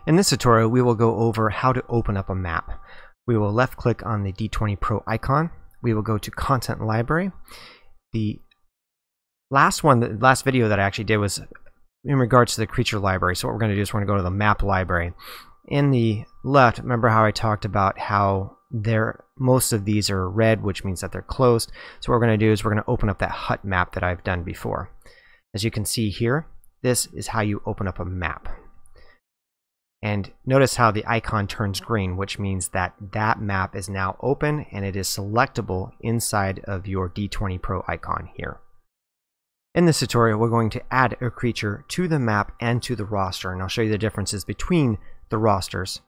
In this tutorial, we will go over how to open up a map. We will left click on the D20PRO icon. We will go to Content Library. The last video that I actually did was in regards to the creature library. So what we're going to do is we're going to go to the map library. In the left, remember how I talked about how most of these are red, which means that they're closed. So what we're going to do is we're going to open up that hut map that I've done before. As you can see here, this is how you open up a map. And notice how the icon turns green, which means that that map is now open and it is selectable inside of your D20PRO icon here. In this tutorial, we're going to add a creature to the map and to the roster, and I'll show you the differences between the rosters.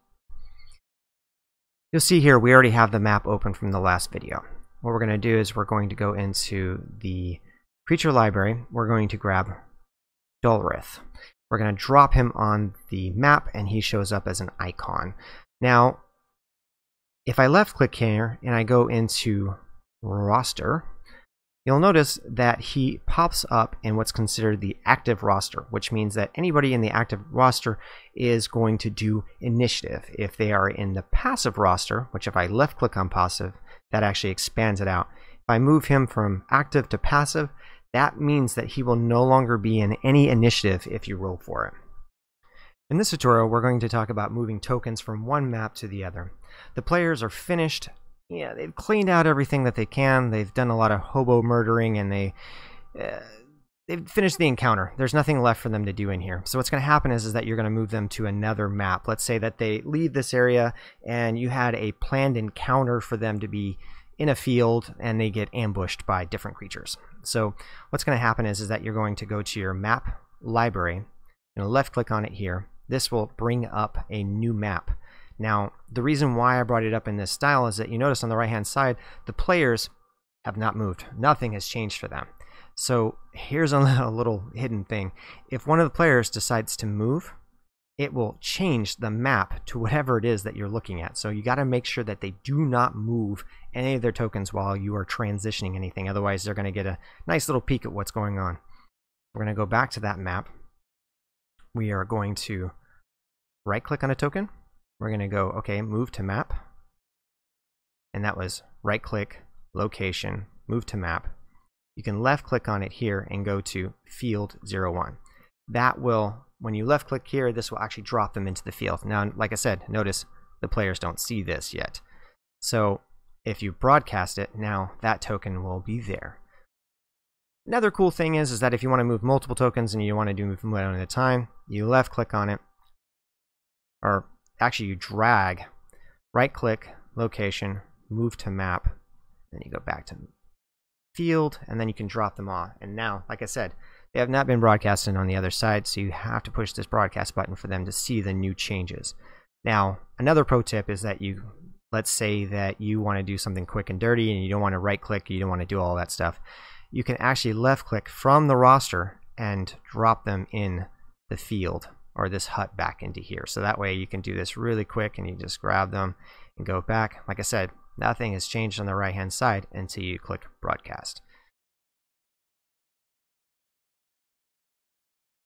You'll see here we already have the map open from the last video. What we're going to do is we're going to go into the creature library. We're going to grab Dolrith. We're going to drop him on the map and he shows up as an icon. Now, if I left click here and I go into roster, you'll notice that he pops up in what's considered the active roster, which means that anybody in the active roster is going to do initiative. If they are in the passive roster, which if I left click on passive, that actually expands it out. If I move him from active to passive, that means that he will no longer be in any initiative if you roll for it. In this tutorial, we're going to talk about moving tokens from one map to the other. The players are finished. Yeah, they've cleaned out everything that they can. They've done a lot of hobo murdering and they've finished the encounter. There's nothing left for them to do in here. So what's going to happen is that you're going to move them to another map. Let's say that they leave this area and you had a planned encounter for them to be in a field and they get ambushed by different creatures. So what's going to happen is that you're going to go to your map library and left click on it here. This will bring up a new map. Now, the reason why I brought it up in this style is that you notice on the right hand side, the players have not moved. Nothing has changed for them. So here's a little hidden thing. If one of the players decides to move, it will change the map to whatever it is that you're looking at. So you got to make sure that they do not move any of their tokens while you are transitioning anything. Otherwise, they're going to get a nice little peek at what's going on. We're going to go back to that map. We are going to right click on a token. We're going to go, okay, move to map. And that was right click, location, move to map. You can left click on it here and go to field 01. That will, when you left click here, this will actually drop them into the field. Now, like I said, notice the players don't see this yet. So if you broadcast it, now that token will be there. Another cool thing is that if you want to move multiple tokens and you want to do move one at a time, you left click on it, or actually you drag, right click, location, move to map, then you go back to field, and then you can drop them off. And now, like I said, they have not been broadcasted on the other side, so you have to push this broadcast button for them to see the new changes. Now, another pro tip is that let's say that you want to do something quick and dirty and you don't want to right click, you don't want to do all that stuff. You can actually left click from the roster and drop them in the field or this hut back into here. So that way you can do this really quick and you just grab them and go back. Like I said, nothing has changed on the right hand side until you click broadcast.